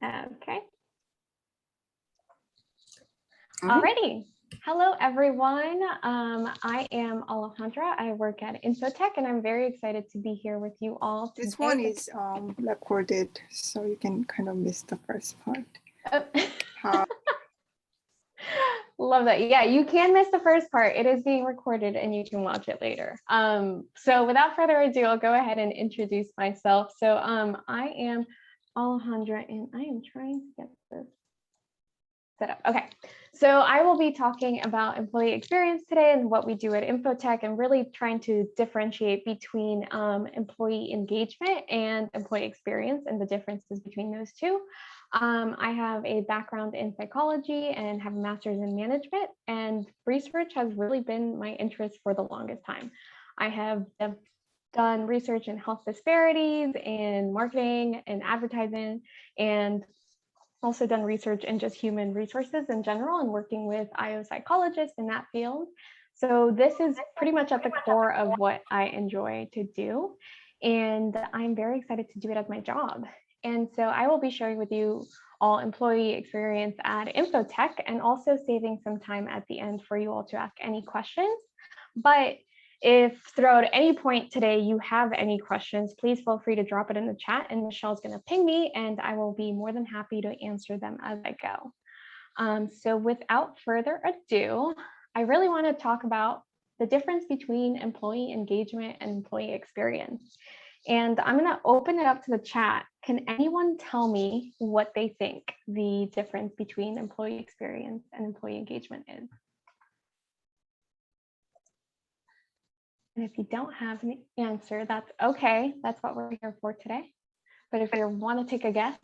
Okay. All right. Alrighty. Hello, everyone. I am Alejandra. I work at InfoTech, and I'm very excited to be here with you all today. This one is recorded, so you can kind of miss the first part. Love that. Yeah, you can miss the first part. It is being recorded and you can watch it later. So without further ado, I'll go ahead and introduce myself. So I am Alejandra and I am trying to get this set up. Okay, so I will be talking about employee experience today and what we do at InfoTech and really trying to differentiate between employee engagement and employee experience and the differences between those two. I have a background in psychology and have a master's in management, and research has really been my interest for the longest time. I have done research in health disparities and marketing and advertising, and also done research in just human resources in general and working with IO psychologists in that field. So this is pretty much at the core of what I enjoy to do. And I'm very excited to do it as my job. And so I will be sharing with you all employee experience at InfoTech and also saving some time at the end for you all to ask any questions. But if throughout any point today you have any questions, please feel free to drop it in the chat and Michelle's going to ping me and I will be more than happy to answer them as I go. So without further ado, I really want to talk about the difference between employee engagement and employee experience. And I'm going to open it up to the chat. Can anyone tell me what they think the difference between employee experience and employee engagement is? And if you don't have an answer, that's okay. That's what we're here for today. But if you want to take a guess,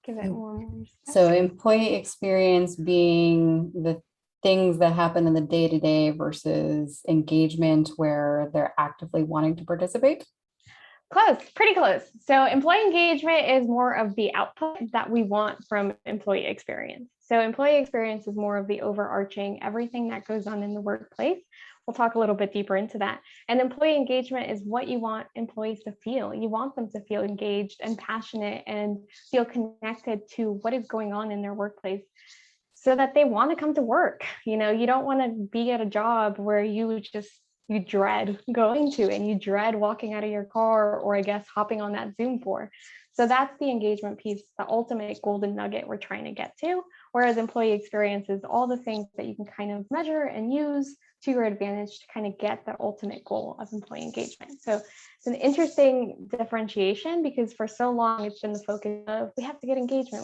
give it one more step. So employee experience being the things that happen in the day-to-day versus engagement where they're actively wanting to participate? Close, pretty close. So employee engagement is more of the output that we want from employee experience. So employee experience is more of the overarching, everything that goes on in the workplace. We'll talk a little bit deeper into that. And employee engagement is what you want employees to feel. You want them to feel engaged and passionate and feel connected to what is going on in their workplace so that they want to come to work. You know, you don't want to be at a job where you dread going to and you dread walking out of your car or I guess hopping on that Zoom for. So that's the engagement piece, the ultimate golden nugget we're trying to get to. Whereas employee experience is all the things that you can kind of measure and use to your advantage to kind of get the ultimate goal of employee engagement. So it's an interesting differentiation because for so long it's been the focus of we have to get engagement,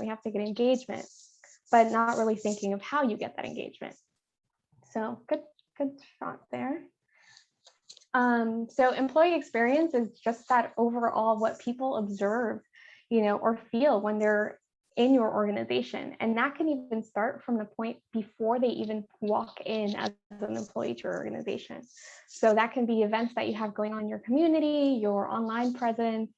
but not really thinking of how you get that engagement. So good shot there. So employee experience is just that overall what people observe, or feel when they're in your organization. And that can even start from the point before they even walk in as an employee to your organization. So that can be events that you have going on in your community, your online presence,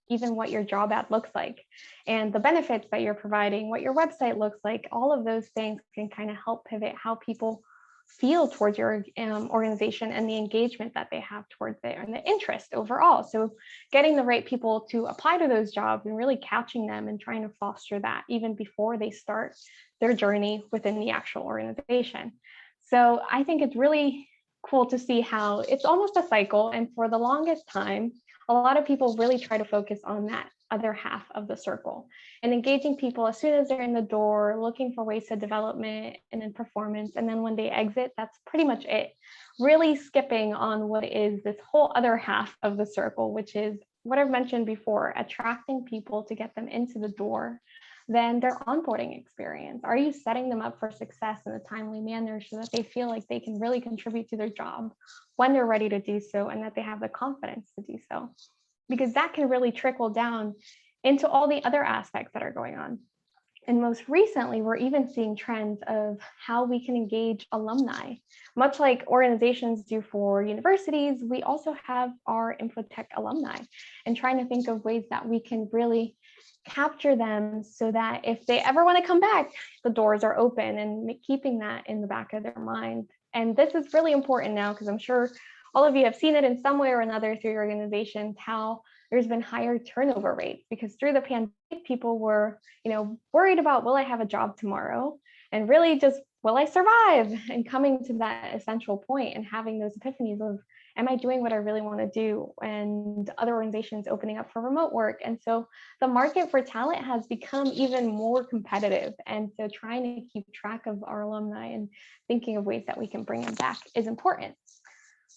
even what your job ad looks like, and the benefits that you're providing, what your website looks like. All of those things can kind of help pivot how people feel towards your organization and the engagement that they have towards it and the interest overall. So getting the right people to apply to those jobs and really catching them and trying to foster that even before they start their journey within the actual organization. So I think it's really cool to see how it's almost a cycle. And for the longest time, a lot of people really try to focus on that other half of the circle and engaging people as soon as they're in the door, looking for ways to development and then performance. And then when they exit, that's pretty much it. Really skipping on what is this whole other half of the circle, which is what I've mentioned before, attracting people to get them into the door. Then their onboarding experience. Are you setting them up for success in a timely manner so that they feel like they can really contribute to their job when they're ready to do so and that they have the confidence to do so? Because that can really trickle down into all the other aspects that are going on. And most recently, we're even seeing trends of how we can engage alumni. Much like organizations do for universities, we also have our InfoTech alumni and trying to think of ways that we can really capture them so that if they ever want to come back, the doors are open and keeping that in the back of their mind. And this is really important now because I'm sure all of you have seen it in some way or another through your organizations, how there's been higher turnover rates because through the pandemic, people were, worried about, will I have a job tomorrow? And really just, will I survive? And coming to that essential point and having those epiphanies of, am I doing what I really want to do? And other organizations opening up for remote work. And so the market for talent has become even more competitive. And so trying to keep track of our alumni and thinking of ways that we can bring them back is important.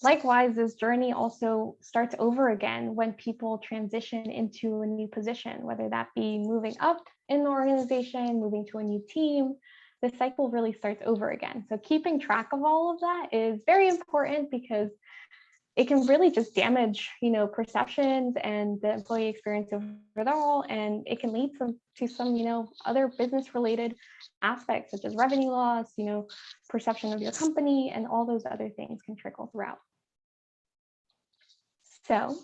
Likewise, this journey also starts over again when people transition into a new position, whether that be moving up in the organization, moving to a new team. The cycle really starts over again. So keeping track of all of that is very important because it can really just damage, perceptions and the employee experience overall, and it can lead to some, other business-related aspects such as revenue loss, perception of your company, and all those other things can trickle throughout. So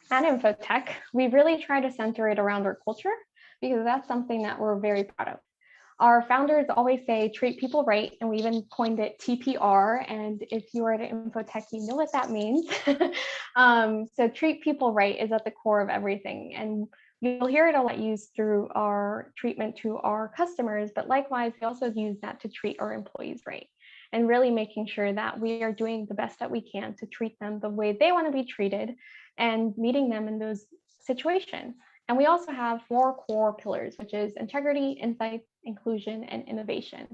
at InfoTech, we really try to center it around our culture because that's something that we're very proud of. Our founders always say, treat people right, and we even coined it TPR. And if you are at InfoTech, you know what that means. So treat people right is at the core of everything. And you'll hear it a lot used through our treatment to our customers, but likewise, we also use that to treat our employees right. And really making sure that we are doing the best that we can to treat them the way they want to be treated and meeting them in those situations. And we also have 4 core pillars, which is integrity, insights, inclusion, and innovation.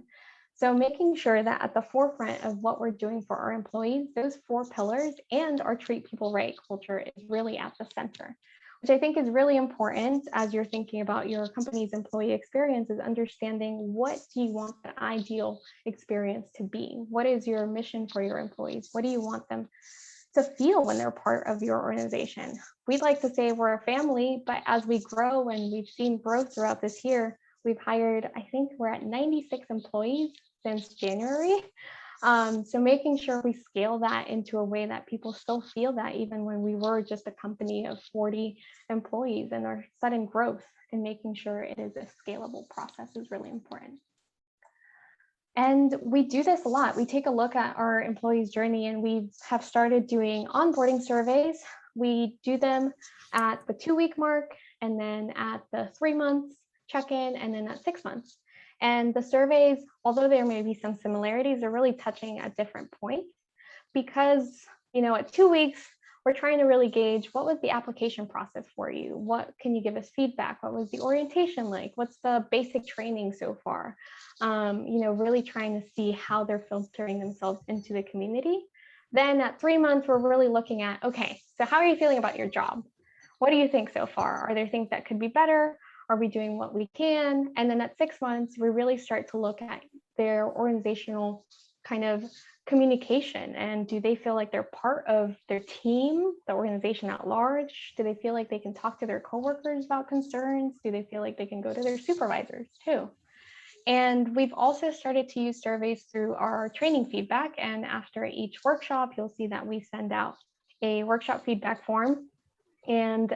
So making sure that at the forefront of what we're doing for our employees, those 4 pillars and our treat people right culture is really at the center, which I think is really important as you're thinking about your company's employee experience, is understanding what do you want the ideal experience to be? What is your mission for your employees? What do you want them to feel when they're part of your organization? We'd like to say we're a family, but as we grow and we've seen growth throughout this year, we've hired, I think we're at 96 employees since January. So making sure we scale that into a way that people still feel that even when we were just a company of 40 employees, and our sudden growth, and making sure it is a scalable process is really important. And we do this a lot. We take a look at our employees' journey, and we have started doing onboarding surveys. We do them at the 2-week mark, and then at the 3 months check-in, and then at 6 months. And the surveys, although there may be some similarities, are really touching at different points because, at 2 weeks, we're trying to really gauge what was the application process for you? What can you give us feedback? What was the orientation like? What's the basic training so far? Really trying to see how they're filtering themselves into the community. Then at 3 months, we're really looking at, okay, so how are you feeling about your job? What do you think so far? Are there things that could be better? Are we doing what we can? And then at 6 months, we really start to look at their organizational kind of communication, and do they feel like they're part of their team, the organization at large? Do they feel like they can talk to their coworkers about concerns? Do they feel like they can go to their supervisors too? And we've also started to use surveys through our training feedback. And after each workshop, you'll see that we send out a workshop feedback form. And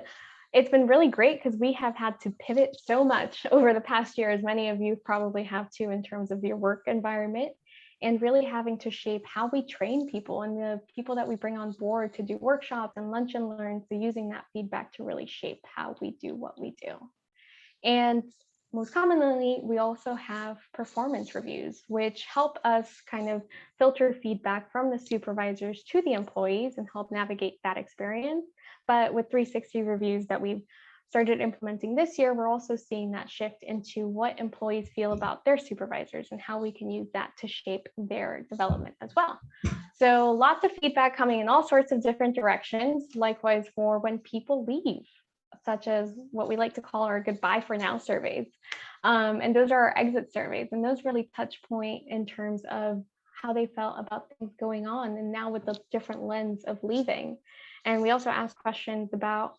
it's been really great because we have had to pivot so much over the past year, as many of you probably have too, in terms of your work environment, and really having to shape how we train people and the people that we bring on board to do workshops and lunch and learn. So using that feedback to really shape how we do what we do. And most commonly, we also have performance reviews, which help us kind of filter feedback from the supervisors to the employees and help navigate that experience. But with 360 reviews that we've started implementing this year, we're also seeing that shift into what employees feel about their supervisors and how we can use that to shape their development as well. So lots of feedback coming in all sorts of different directions. Likewise for when people leave, such as what we like to call our goodbye for now surveys. And those are our exit surveys. And those really touch point in terms of how they felt about things going on, and now with the different lens of leaving. And we also ask questions about,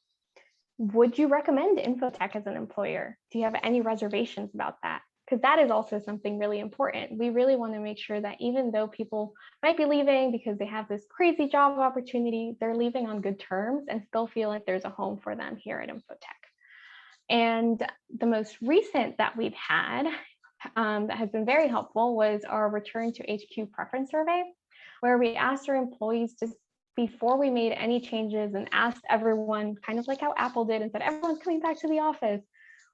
would you recommend InfoTech as an employer? Do you have any reservations about that? Because that is also something really important. We really want to make sure that even though people might be leaving because they have this crazy job opportunity, they're leaving on good terms and still feel like there's a home for them here at InfoTech. And the most recent that we've had that has been very helpful was our return to HQ preference survey, where we asked our employees to before we made any changes and asked everyone, kind of like how Apple did and said, everyone's coming back to the office,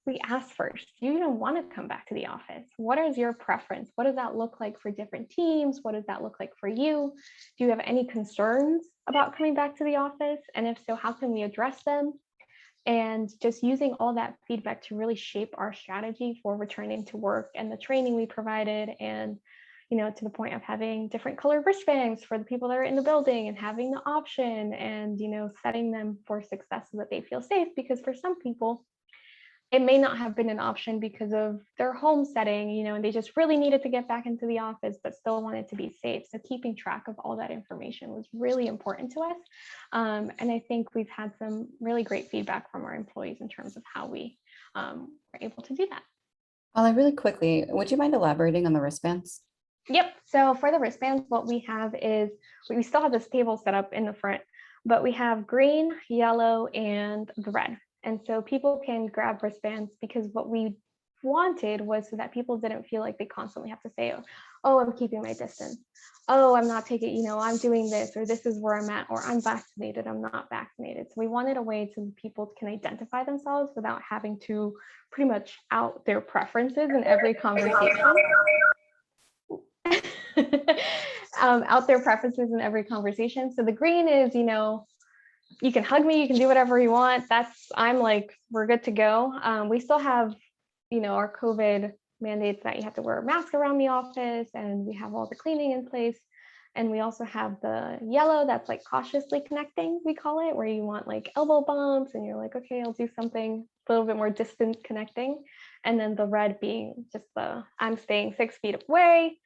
we asked first, do you even want to come back to the office? What is your preference? What does that look like for different teams? What does that look like for you? Do you have any concerns about coming back to the office? And if so, how can we address them? And just using all that feedback to really shape our strategy for returning to work and the training we provided, and to the point of having different color wristbands for the people that are in the building and having the option, and setting them for success so that they feel safe, because for some people it may not have been an option because of their home setting, and they just really needed to get back into the office, but still wanted to be safe. So keeping track of all that information was really important to us. And I think we've had some really great feedback from our employees in terms of how we were able to do that. Ollie, really quickly, would you mind elaborating on the wristbands? Yep. So for the wristbands, what we have is, we still have this table set up in the front, but we have green, yellow, and the red. And so people can grab wristbands, because what we wanted was so that people didn't feel like they constantly have to say, oh, I'm keeping my distance. Oh, I'm not taking, I'm doing this, or this is where I'm at, or I'm vaccinated, I'm not vaccinated. So we wanted a way so people can identify themselves without having to pretty much out their preferences in every conversation. Out their preferences in every conversation. So the green is, you can hug me, you can do whatever you want. I'm like, we're good to go. We still have, our COVID mandates that you have to wear a mask around the office, and we have all the cleaning in place. And we also have the yellow that's like cautiously connecting, we call it, where you want like elbow bumps and you're like, okay, I'll do something a little bit more distant connecting. And then the red being just I'm staying 6 feet away.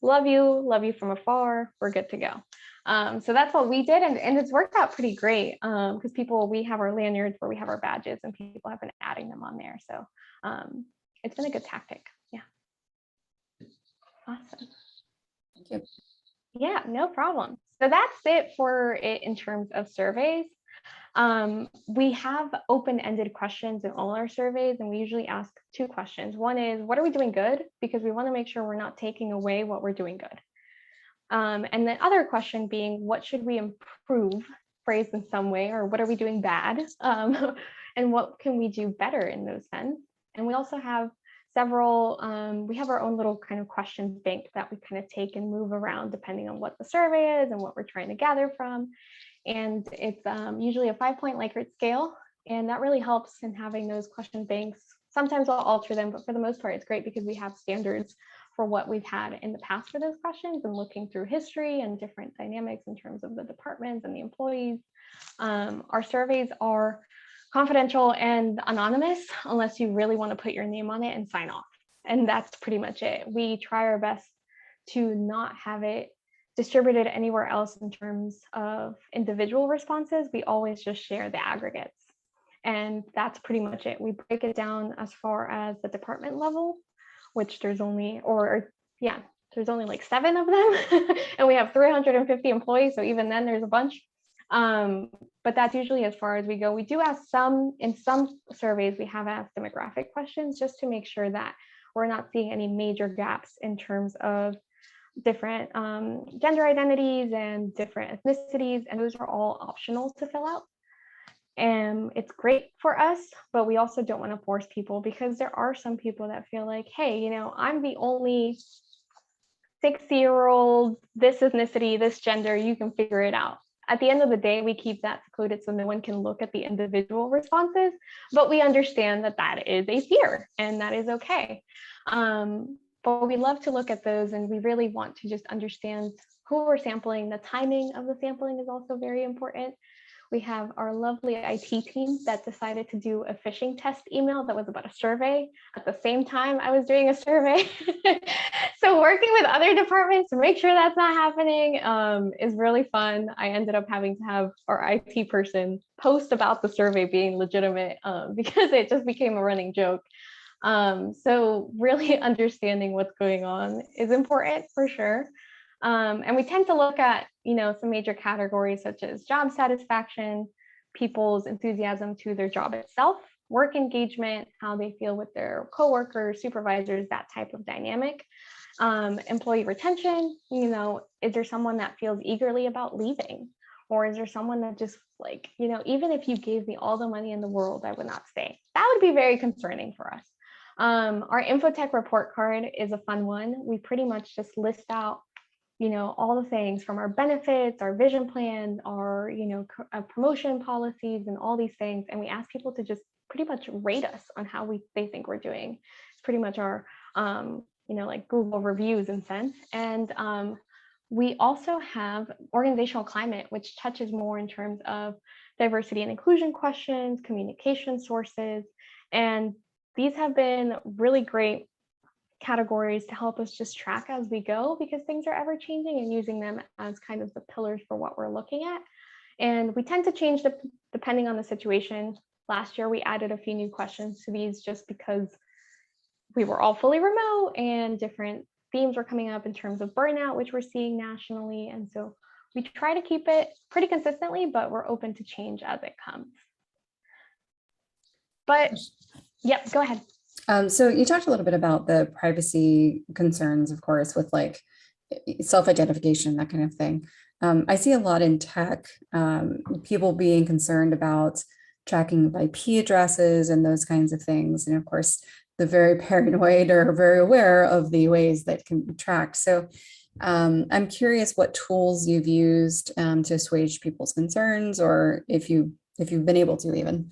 Love you from afar, we're good to go. So that's what we did, and it's worked out pretty great, because we have our lanyards where we have our badges, and people have been adding them on there. So it's been a good tactic. Yeah. Awesome. Thank you. Yeah, no problem. So that's it for it in terms of surveys. We have open-ended questions in all our surveys, and we usually ask 2 questions. One is, what are we doing good? Because we want to make sure we're not taking away what we're doing good. And the other question being, what should we improve, phrased in some way, or what are we doing bad? And what can we do better in those sense? And we also have several, we have our own little kind of question bank that we kind of take and move around depending on what the survey is and what we're trying to gather from. And it's usually a 5-point Likert scale. And that really helps in having those question banks. Sometimes I'll alter them, but for the most part, it's great because we have standards for what we've had in the past for those questions, and looking through history and different dynamics in terms of the departments and the employees. Our surveys are confidential and anonymous unless you really want to put your name on it and sign off. And that's pretty much it. We try our best to not have it distributed anywhere else in terms of individual responses. We always just share the aggregates. And that's pretty much it. We break it down as far as the department level, which there's only like 7 of them. And we have 350 employees. So even then there's a bunch. But that's usually as far as we go. We do ask in some surveys, we have asked demographic questions just to make sure that we're not seeing any major gaps in terms of different gender identities and different ethnicities. And those are all optional to fill out. And it's great for us, but we also don't want to force people, because there are some people that feel like, hey, I'm the only 60-year-old, this ethnicity, this gender, you can figure it out. At the end of the day, we keep that secluded so no one can look at the individual responses, but we understand that that is a fear and that is okay. But we love to look at those, and we really want to just understand who we're sampling. The timing of the sampling is also very important. We have our lovely IT team that decided to do a phishing test email that was about a survey at the same time I was doing a survey. So working with other departments to make sure that's not happening is really fun. I ended up having to have our IT person post about the survey being legitimate because it just became a running joke. So really understanding what's going on is important for sure. And we tend to look at, some major categories such as job satisfaction, people's enthusiasm to their job itself, work engagement, how they feel with their coworkers, supervisors, that type of dynamic. Employee retention, is there someone that feels eagerly about leaving? Or is there someone that just like, even if you gave me all the money in the world, I would not stay? That would be very concerning for us. Our InfoTech report card is a fun one. We pretty much just list out, all the things from our benefits, our vision plan, our, promotion policies and all these things. And we ask people to just pretty much rate us on how they think we're doing. It's pretty much our, like Google reviews in sense. And we also have organizational climate, which touches more in terms of diversity and inclusion questions, communication sources, and these have been really great categories to help us just track as we go, because things are ever changing, and using them as kind of the pillars for what we're looking at. And we tend to change depending on the situation. Last year, we added a few new questions to these just because we were all fully remote and different themes were coming up in terms of burnout, which we're seeing nationally. And so we try to keep it pretty consistently, but we're open to change as it comes. But yep, go ahead. So you talked a little bit about the privacy concerns, of course, with like self-identification, that kind of thing. I see a lot in tech, people being concerned about tracking of IP addresses and those kinds of things. And of course, the very paranoid are very aware of the ways that can be tracked. So I'm curious what tools you've used to assuage people's concerns, or if you've been able to even.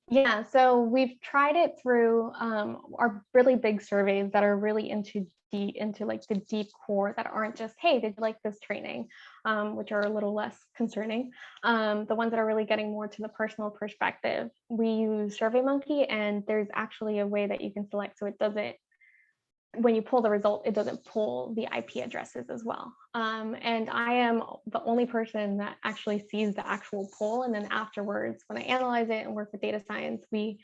Yeah, so we've tried it through our really big surveys that are really into like the deep core, that aren't just, hey, did you like this training, which are a little less concerning. The ones that are really getting more to the personal perspective, we use SurveyMonkey, and there's actually a way that you can select so it doesn't, when you pull the result, it doesn't pull the IP addresses as well. And I am the only person that actually sees the actual poll. And then afterwards, when I analyze it and work with data science, we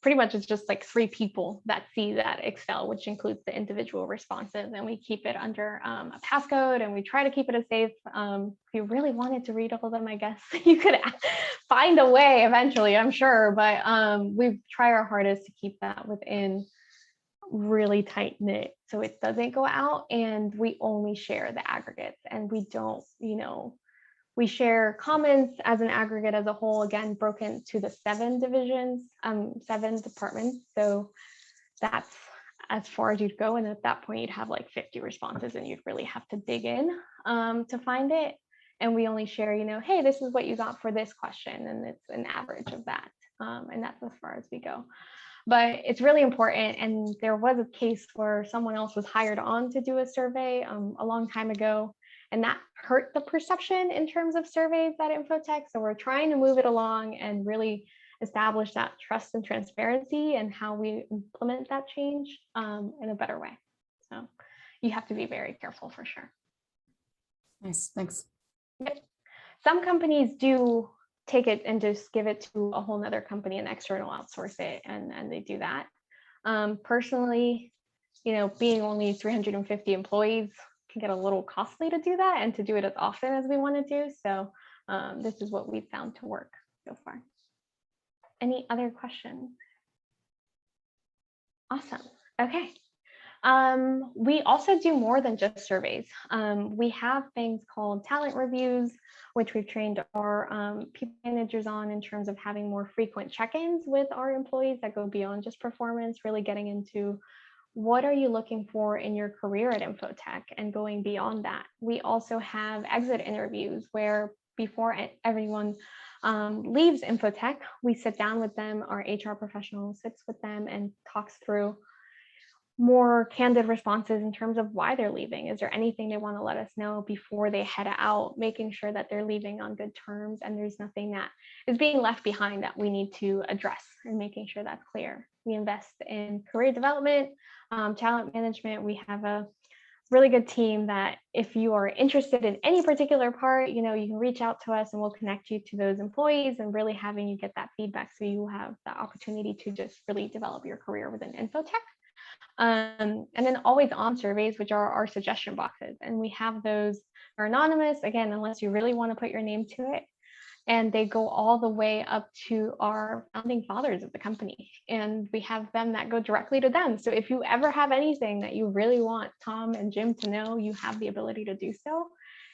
pretty much, it's just like 3 people that see that Excel, which includes the individual responses. And we keep it under a passcode, and we try to keep it as safe. If you really wanted to read all of them, I guess you could find a way eventually, I'm sure. But we try our hardest to keep that within really tight knit so it doesn't go out, and we only share the aggregates, and we don't, we share comments as an aggregate as a whole, again broken to the 7 divisions, 7 departments. So that's as far as you'd go, and at that point you'd have like 50 responses, and you'd really have to dig in to find it. And we only share, hey, this is what you got for this question, and it's an average of that, and that's as far as we go. But it's really important. And there was a case where someone else was hired on to do a survey a long time ago, and that hurt the perception in terms of surveys at InfoTech. So we're trying to move it along and really establish that trust and transparency and how we implement that change in a better way. So you have to be very careful for sure. Nice, thanks. Yep. Some companies do take it and just give it to a whole nother company and external outsource it, and they do that. Personally, being only 350 employees can get a little costly to do that, and to do it as often as we want to do. So this is what we've found to work so far. Any other questions? Awesome. Okay. We also do more than just surveys. We have things called talent reviews, which we've trained our people managers on in terms of having more frequent check-ins with our employees that go beyond just performance, really getting into what are you looking for in your career at InfoTech and going beyond that. We also have exit interviews where before everyone leaves InfoTech, we sit down with them, our HR professional sits with them and talks through more candid responses in terms of why they're leaving. Is there anything they want to let us know before they head out, making sure that they're leaving on good terms and there's nothing that is being left behind that we need to address, and making sure that's clear. We invest in career development, talent management. We have a really good team that if you are interested in any particular part, you can reach out to us and we'll connect you to those employees, and really having you get that feedback so you have the opportunity to just really develop your career within InfoTech. And then always on surveys, which are our suggestion boxes. And we have those, are anonymous, again, unless you really want to put your name to it. And they go all the way up to our founding fathers of the company. And we have them that go directly to them. So if you ever have anything that you really want Tom and Jim to know, you have the ability to do so.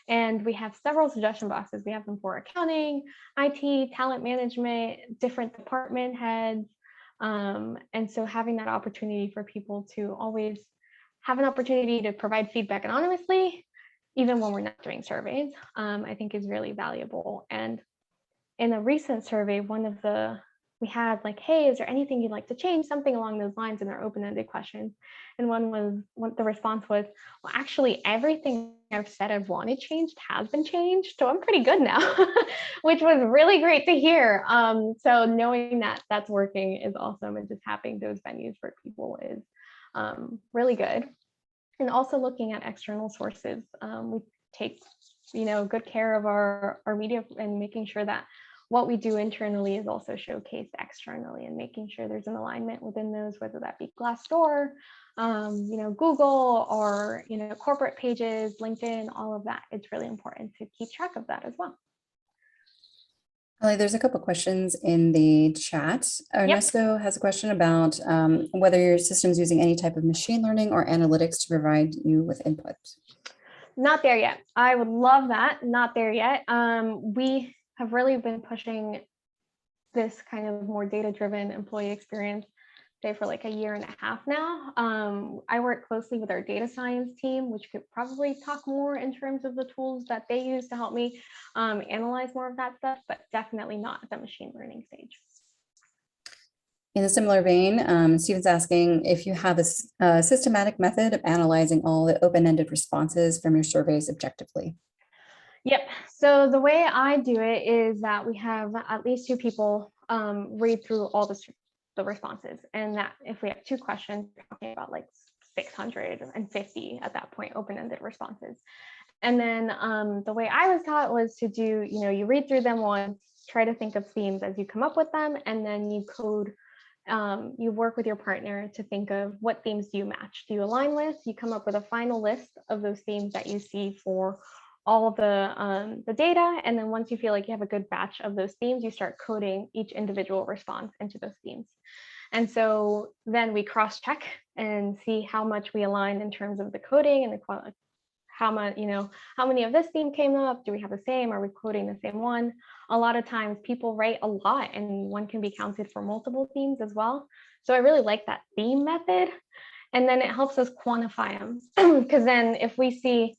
And we have several suggestion boxes. We have them for accounting, IT, talent management, different department heads. And so having that opportunity for people to always have an opportunity to provide feedback anonymously, even when we're not doing surveys, I think is really valuable. And in a recent survey, we had like, hey, is there anything you'd like to change? Something along those lines in our open-ended questions. And the response was, well, actually everything I've said I've wanted changed has been changed. So I'm pretty good now, which was really great to hear. So knowing that that's working is awesome. And just having those venues for people is really good. And also looking at external sources. We take good care of our media and making sure that what we do internally is also showcased externally, and making sure there's an alignment within those, whether that be Glassdoor, Google, or corporate pages, LinkedIn, all of that. It's really important to keep track of that as well. Ali, there's a couple questions in the chat. Ernesto has a question about whether your system's using any type of machine learning or analytics to provide you with input. Not there yet. I would love that. Not there yet. We have really been pushing this kind of more data-driven employee experience, say, for like a year and a half now. I work closely with our data science team, which could probably talk more in terms of the tools that they use to help me analyze more of that stuff, but definitely not at the machine learning stage. In a similar vein, Stephen's asking if you have a systematic method of analyzing all the open-ended responses from your surveys objectively. Yep. So the way I do it is that we have at least 2 people read through all the responses, and that if we have 2 questions, we're talking about like 650 at that point open-ended responses. And then the way I was taught was to do, you read through them once, try to think of themes as you come up with them, and then you code. You work with your partner to think of what themes do you match, do you align with. You come up with a final list of those themes that you see for all of the data, and then once you feel like you have a good batch of those themes, you start coding each individual response into those themes. And so then we cross-check and see how much we align in terms of the coding and the how many of this theme came up. Do we have the same? Are we coding the same one? A lot of times people write a lot, and one can be counted for multiple themes as well. So I really like that theme method, and then it helps us quantify them, because then if we see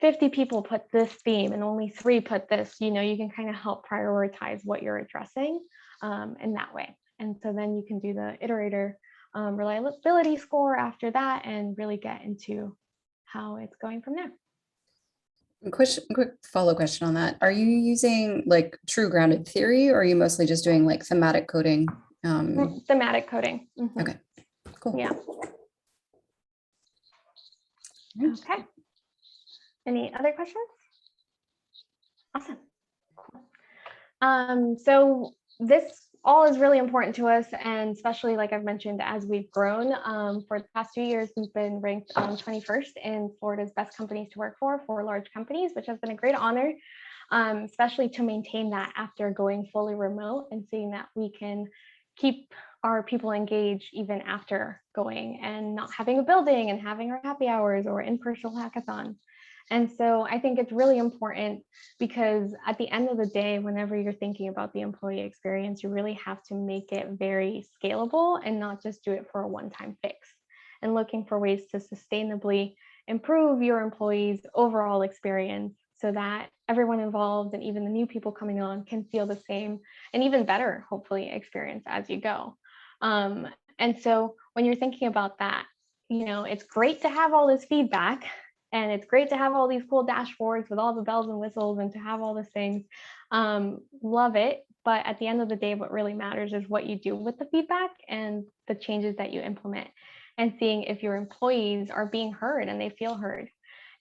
50 people put this theme and only 3 put this, you can kind of help prioritize what you're addressing in that way. And so then you can do the iterator reliability score after that and really get into how it's going from there. Quick follow question on that. Are you using like true grounded theory, or are you mostly just doing like thematic coding? Thematic coding. Mm-hmm. Okay, cool. Yeah. Okay. Any other questions? Awesome. Cool. So this all is really important to us, and especially like I've mentioned, as we've grown for the past 2 years, we've been ranked 21st in Florida's best companies to work for large companies, which has been a great honor, especially to maintain that after going fully remote and seeing that we can keep our people engaged even after going and not having a building and having our happy hours or in-person hackathon. And so I think it's really important, because at the end of the day, whenever you're thinking about the employee experience, you really have to make it very scalable and not just do it for a one-time fix, and looking for ways to sustainably improve your employees' overall experience so that everyone involved and even the new people coming on can feel the same and even better, hopefully, experience as you go. And so when you're thinking about that, it's great to have all this feedback, and it's great to have all these cool dashboards with all the bells and whistles and to have all these things. Love it. But at the end of the day, what really matters is what you do with the feedback and the changes that you implement, and seeing if your employees are being heard and they feel heard.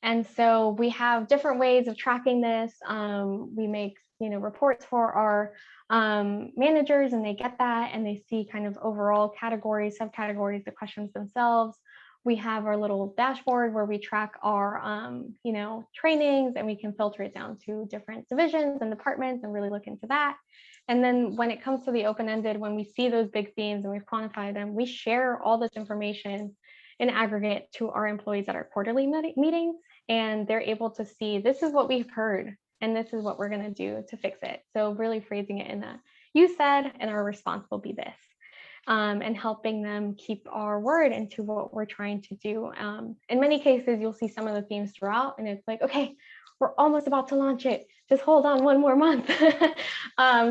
And so we have different ways of tracking this. We make reports for our managers, and they get that, and they see kind of overall categories, subcategories, the questions themselves. We have our little dashboard where we track our, trainings, and we can filter it down to different divisions and departments and really look into that. And then when it comes to the open-ended, when we see those big themes and we've quantified them, we share all this information in aggregate to our employees at our quarterly meetings. and they're able to see, this is what we've heard and this is what we're going to do to fix it. So really phrasing it in a, you said, and our response will be this. And helping them keep our word into what we're trying to do. In many cases, you'll see some of the themes throughout, and it's like, okay, we're almost about to launch it. Just hold on one more month.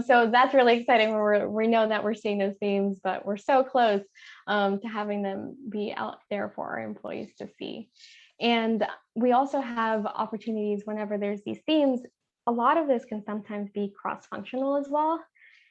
So that's really exciting when we know that we're seeing those themes, but we're so close to having them be out there for our employees to see. And we also have opportunities whenever there's these themes. A lot of this can sometimes be cross-functional as well.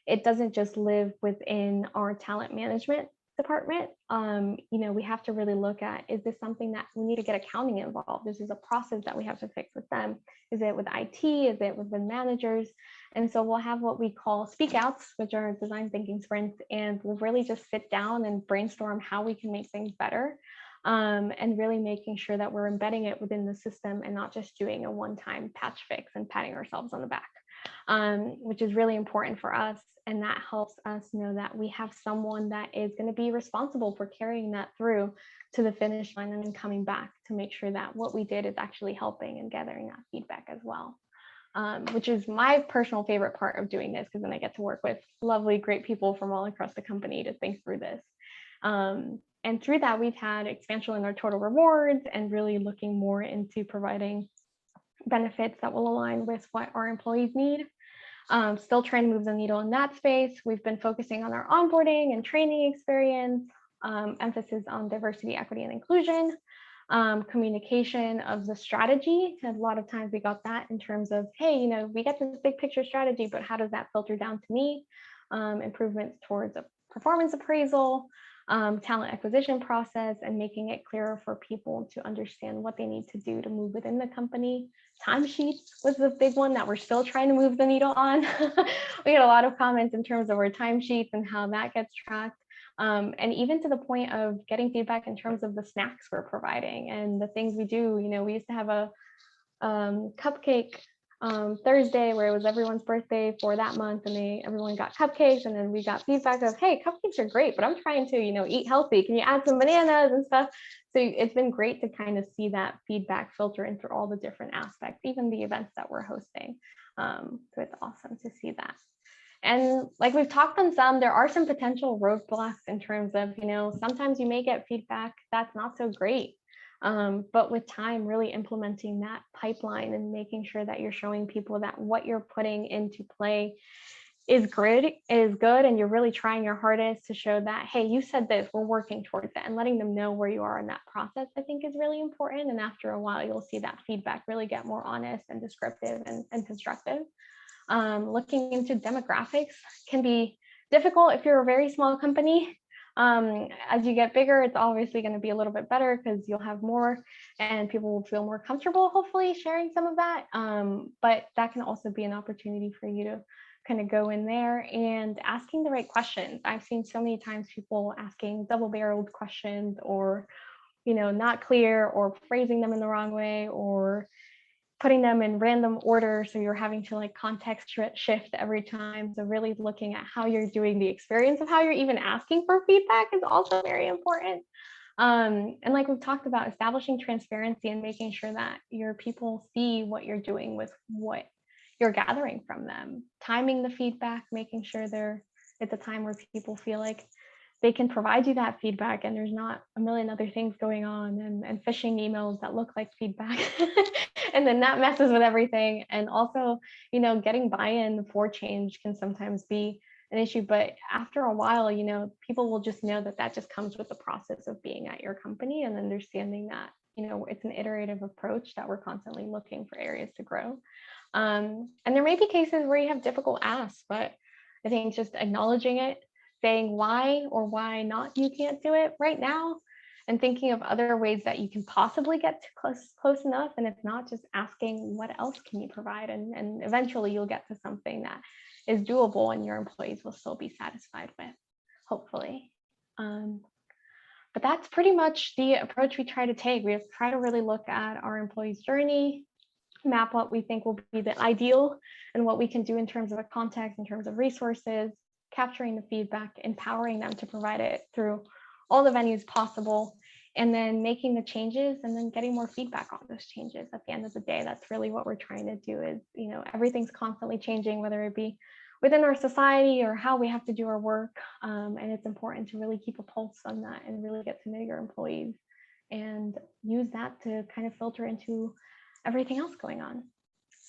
It doesn't just live within our talent management department. We have to really look at, is this something that we need to get accounting involved? This is a process that we have to fix with them. Is it with IT? Is it with the managers? And so we'll have what we call speak outs, which are design thinking sprints, and we'll really just sit down and brainstorm how we can make things better. And really making sure that we're embedding it within the system and not just doing a one-time patch fix and patting ourselves on the back. Which is really important for us. And that helps us know that we have someone that is going to be responsible for carrying that through to the finish line and then coming back to make sure that what we did is actually helping and gathering that feedback as well. Which is my personal favorite part of doing this, because then I get to work with lovely, great people from all across the company to think through this. And through that, we've had expansion in our total rewards and really looking more into providing benefits that will align with what our employees need. Still trying to move the needle in that space. We've been focusing on our onboarding and training experience, emphasis on diversity, equity, and inclusion, communication of the strategy. A lot of times we got that in terms of, hey, we get this big picture strategy, but how does that filter down to me? Improvements towards a performance appraisal, talent acquisition process, and making it clearer for people to understand what they need to do to move within the company. Timesheets was the big one that we're still trying to move the needle on. We get a lot of comments in terms of our timesheets and how that gets tracked. And even to the point of getting feedback in terms of the snacks we're providing and the things we do. We used to have a cupcake Thursday where it was everyone's birthday for that month, and everyone got cupcakes, and then we got feedback of, hey, cupcakes are great, but I'm trying to eat healthy, can you add some bananas and stuff? So it's been great to kind of see that feedback filter in through all the different aspects, even the events that we're hosting. So it's awesome to see that. And like we've talked on some, there are some potential roadblocks in terms of, sometimes you may get feedback that's not so great. But with time, really implementing that pipeline and making sure that you're showing people that what you're putting into play is good, and you're really trying your hardest to show that, hey, you said this, we're working towards that, and letting them know where you are in that process, I think is really important. And after a while, you'll see that feedback really get more honest and descriptive and constructive. Looking into demographics can be difficult if you're a very small company. As you get bigger, it's obviously going to be a little bit better because you'll have more and people will feel more comfortable, hopefully, sharing some of that. But that can also be an opportunity for you to kind of go in there and asking the right questions. I've seen so many times people asking double-barreled questions, or not clear, or phrasing them in the wrong way, or putting them in random order, so you're having to context shift every time. So really looking at how you're doing the experience of how you're even asking for feedback is also very important. And like we've talked about, establishing transparency and making sure that your people see what you're doing with what you're gathering from them. Timing the feedback, making sure they're at a time where people feel like they can provide you that feedback and there's not a million other things going on and phishing emails that look like feedback. And then that messes with everything. And also, getting buy-in for change can sometimes be an issue, but after a while, people will just know that just comes with the process of being at your company and understanding that, it's an iterative approach, that we're constantly looking for areas to grow. And there may be cases where you have difficult asks, but I think just acknowledging it, saying why or why not you can't do it right now, and thinking of other ways that you can possibly get to close enough. And if not, just asking what else can you provide, and eventually you'll get to something that is doable and your employees will still be satisfied with, hopefully. But that's pretty much the approach we try to take. We try to really look at our employees' journey, map what we think will be the ideal and what we can do in terms of a context, in terms of resources, capturing the feedback, empowering them to provide it through all the venues possible, and then making the changes and then getting more feedback on those changes. At the end of the day, that's really what we're trying to do. Is, everything's constantly changing, whether it be within our society or how we have to do our work. And it's important to really keep a pulse on that and really get to know your employees and use that to kind of filter into everything else going on.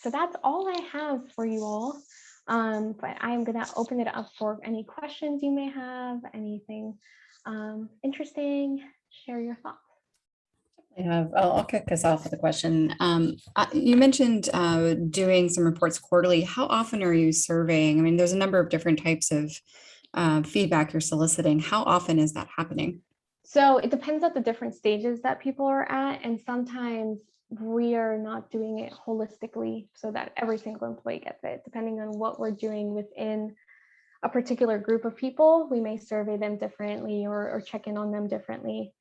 So that's all I have for you all. But I'm going to open it up for any questions you may have, anything interesting, share your thoughts. I'll kick us off with a question. You mentioned doing some reports quarterly. How often are you surveying? I mean, there's a number of different types of feedback you're soliciting. How often is that happening? So it depends on the different stages that people are at. And sometimes we are not doing it holistically so that every single employee gets it. Depending on what we're doing within a particular group of people, we may survey them differently or check in on them differently.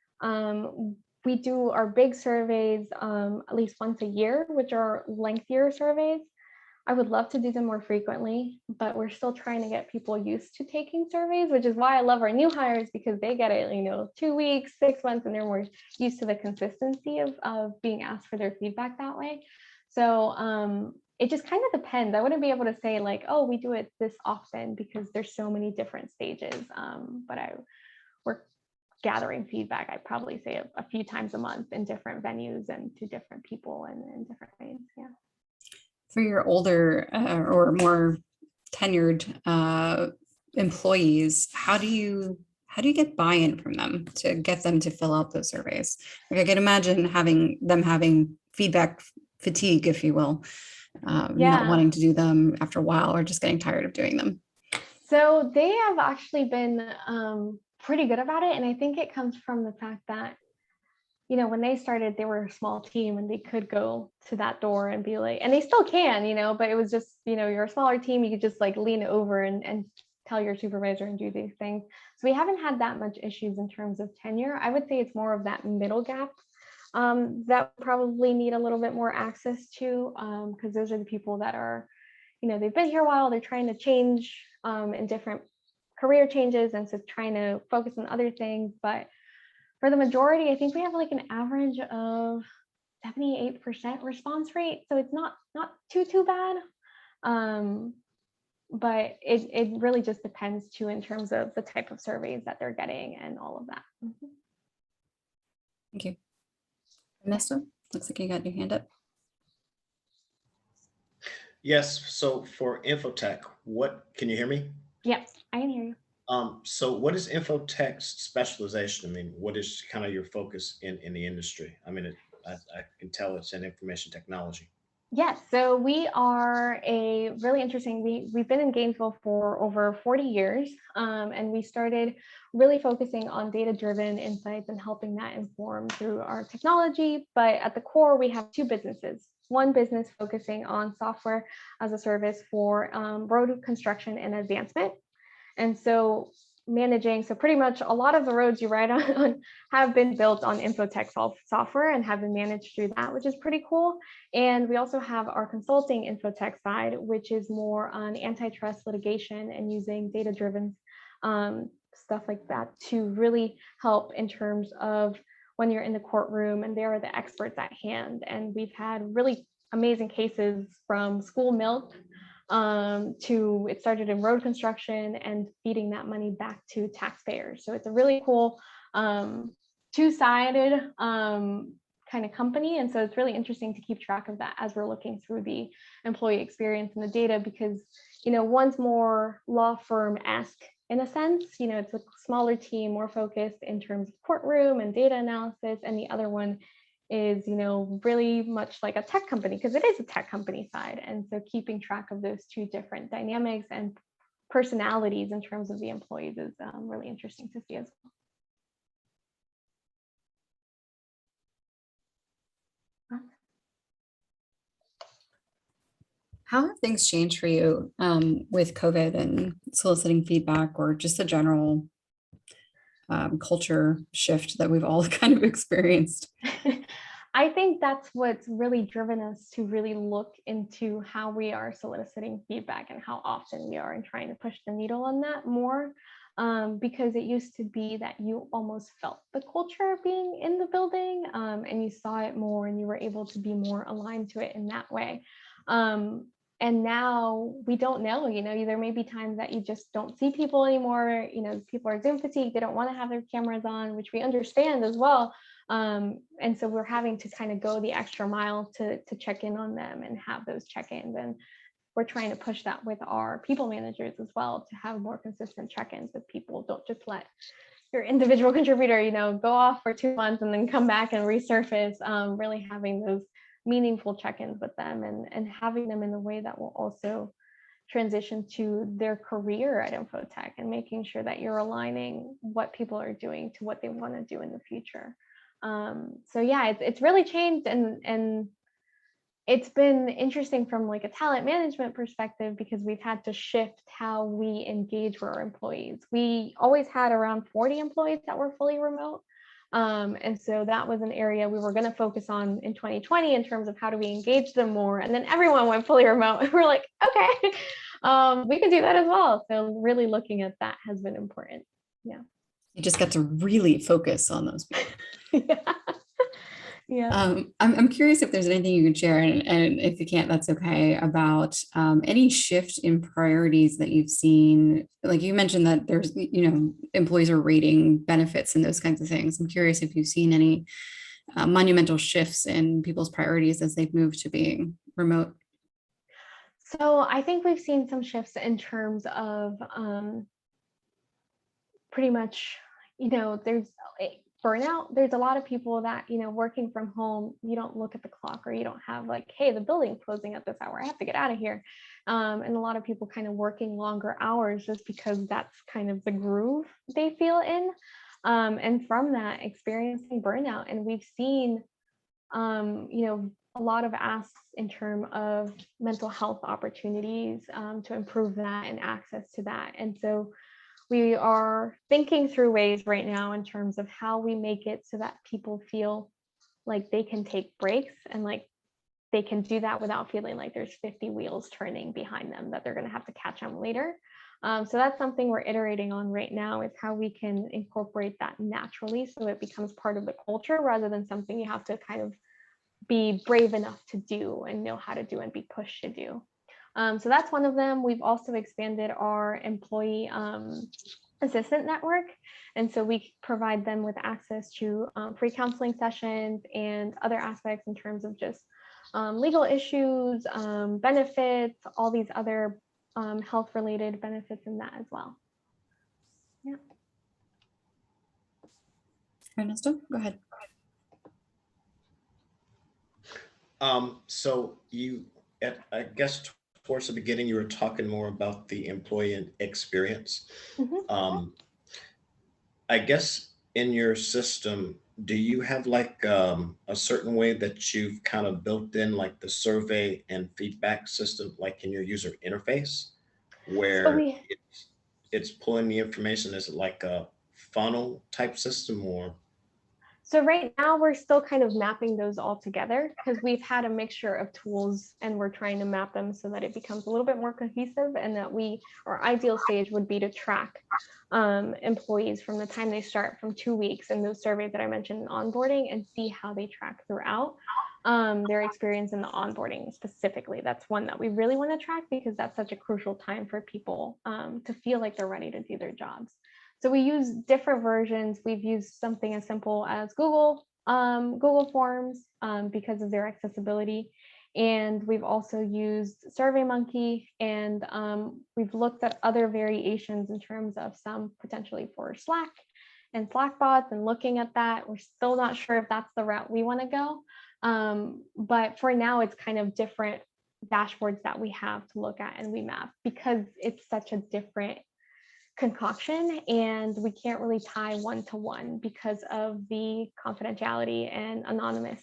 We do our big surveys at least once a year, which are lengthier surveys. I would love to do them more frequently, but we're still trying to get people used to taking surveys, which is why I love our new hires, because they get it, 2 weeks, 6 months, and they're more used to the consistency of being asked for their feedback that way. So it just kind of depends. I wouldn't be able to say like, oh, we do it this often, because there's so many different stages. But we're gathering feedback, I'd probably say a few times a month in different venues and to different people and in different ways. Yeah. For your older or more tenured employees, how do you get buy-in from them to get them to fill out those surveys? Like, I can imagine having feedback fatigue, if you will, not wanting to do them after a while or just getting tired of doing them. So they have actually been pretty good about it. And I think it comes from the fact that, when they started, they were a small team and they could go to that door and be like, and they still can, but it was just, you're a smaller team, you could just like lean over and tell your supervisor and do these things. So we haven't had that much issues in terms of tenure. I would say it's more of that middle gap that probably need a little bit more access to, because those are the people that are, they've been here a while, they're trying to change in different career changes, and so trying to focus on other things. But for the majority, I think we have like an average of 78% response rate. So it's not too bad. But it really just depends too in terms of the type of surveys that they're getting and all of that. Mm-hmm. Thank you. Ernesto, looks like you got your hand up. Yes, so for InfoTech, can you hear me? Yes, I can hear you. So what is InfoTech's specialization? I mean, what is kind of your focus in the industry? I mean, I can tell it's in information technology. Yes, so we are we've been in Gainesville for over 40 years, and we started really focusing on data-driven insights and helping that inform through our technology. But at the core, we have two businesses. One business focusing on software as a service for road construction and advancement. And so pretty much a lot of the roads you ride on have been built on InfoTech software and have been managed through that, which is pretty cool. And we also have our consulting InfoTech side, which is more on antitrust litigation and using data-driven stuff like that to really help in terms of when you're in the courtroom and there are the experts at hand. And we've had really amazing cases from school milk to it started in road construction and feeding that money back to taxpayers. So it's a really cool two-sided kind of company. And so it's really interesting to keep track of that as we're looking through the employee experience and the data, because, one's more law firm-esque in a sense, it's a smaller team, more focused in terms of courtroom and data analysis. And the other one is, really much like a tech company, because it is a tech company side. And so keeping track of those two different dynamics and personalities in terms of the employees is really interesting to see as well. How have things changed for you with COVID and soliciting feedback, or just a general culture shift that we've all kind of experienced? I think that's what's really driven us to really look into how we are soliciting feedback and how often we are, and trying to push the needle on that more. because it used to be that you almost felt the culture being in the building, and you saw it more and you were able to be more aligned to it in that way. And now we don't know, there may be times that you just don't see people anymore. People are Zoom fatigued. They don't want to have their cameras on, which we understand as well. And so we're having to kind of go the extra mile to check in on them and have those check-ins. And we're trying to push that with our people managers as well, to have more consistent check-ins with people. Don't just let your individual contributor, go off for 2 months and then come back and resurface. Really having those meaningful check-ins with them, and having them in a way that will also transition to their career at InfoTech, and making sure that you're aligning what people are doing to what they want to do in the future. So yeah, it's really changed, and it's been interesting from like a talent management perspective, because we've had to shift how we engage with our employees. We always had around 40 employees that were fully remote. And so that was an area we were going to focus on in 2020 in terms of how do we engage them more. And then everyone went fully remote. We're like, okay, we can do that as well. So really looking at that has been important. Yeah. You just got to really focus on those people. Yeah. Yeah. I'm curious if there's anything you could share, and if you can't, that's okay, about any shift in priorities that you've seen. Like you mentioned that there's, employees are rating benefits and those kinds of things. I'm curious if you've seen any monumental shifts in people's priorities as they've moved to being remote. So I think we've seen some shifts in terms of pretty much, there's burnout. There's a lot of people that, working from home, you don't look at the clock, or you don't have like, hey, the building's closing at this hour, I have to get out of here. And a lot of people kind of working longer hours just because that's kind of the groove they feel in. And from that, experiencing burnout. And we've seen, a lot of asks in terms of mental health opportunities to improve that and access to that. And so we are thinking through ways right now in terms of how we make it so that people feel like they can take breaks, and like they can do that without feeling like there's 50 wheels turning behind them that they're going to have to catch them later. So that's something we're iterating on right now, is how we can incorporate that naturally so it becomes part of the culture, rather than something you have to kind of be brave enough to do and know how to do and be pushed to do. So that's one of them. We've also expanded our employee assistant network. And so we provide them with access to free counseling sessions and other aspects in terms of just legal issues, benefits, all these other health related benefits in that as well. Yeah. Ernesto, go ahead. So I guess towards the beginning, you were talking more about the employee experience. Mm-hmm. I guess in your system, do you have like a certain way that you've kind of built in like the survey and feedback system, like in your user interface, So where we it's pulling the information? Is it like a funnel type system, or? So right now we're still kind of mapping those all together, because we've had a mixture of tools and we're trying to map them so that it becomes a little bit more cohesive, and that our ideal stage would be to track employees from the time they start, from 2 weeks, and those surveys that I mentioned in onboarding, and see how they track throughout their experience in the onboarding specifically. That's one that we really want to track, because that's such a crucial time for people to feel like they're ready to do their jobs. So we use different versions. We've used something as simple as Google Forms because of their accessibility. And we've also used SurveyMonkey, and we've looked at other variations in terms of some potentially for Slack and Slack bots, and looking at that. We're still not sure if that's the route we want to go. But for now, it's kind of different dashboards that we have to look at and we map, because it's such a different concoction, and we can't really tie one-to-one because of the confidentiality and anonymous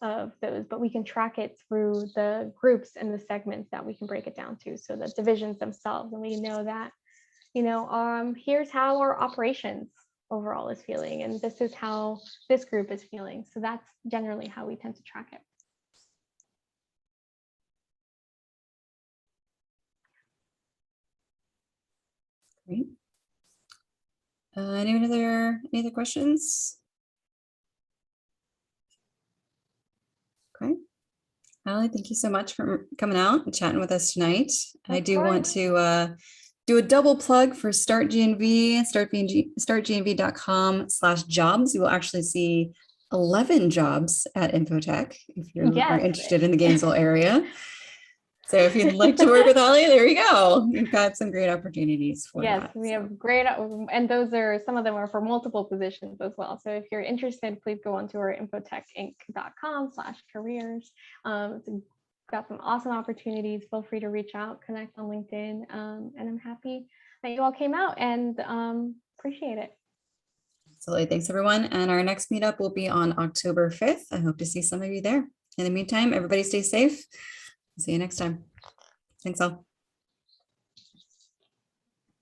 of those, but we can track it through the groups and the segments that we can break it down to, so the divisions themselves, and we know that, here's how our operations overall is feeling, and this is how this group is feeling. So that's generally how we tend to track it. Great. Any other questions? Okay. Ali, thank you so much for coming out and chatting with us tonight. I do want to do a double plug for Start GNV, startgnv.com/jobs. You will actually see 11 jobs at InfoTech if you are interested in the Gainesville area. So if you'd like to work with Ali, there you go. You've got some great opportunities for that. Yes, we have great, and those are, some of them are for multiple positions as well. So if you're interested, please go on to our infotechinc.com/careers. It's got some awesome opportunities. Feel free to reach out, connect on LinkedIn. And I'm happy that you all came out and appreciate it. Absolutely. Thanks, everyone. And our next meetup will be on October 5th. I hope to see some of you there. In the meantime, everybody stay safe. See you next time. Thanks all.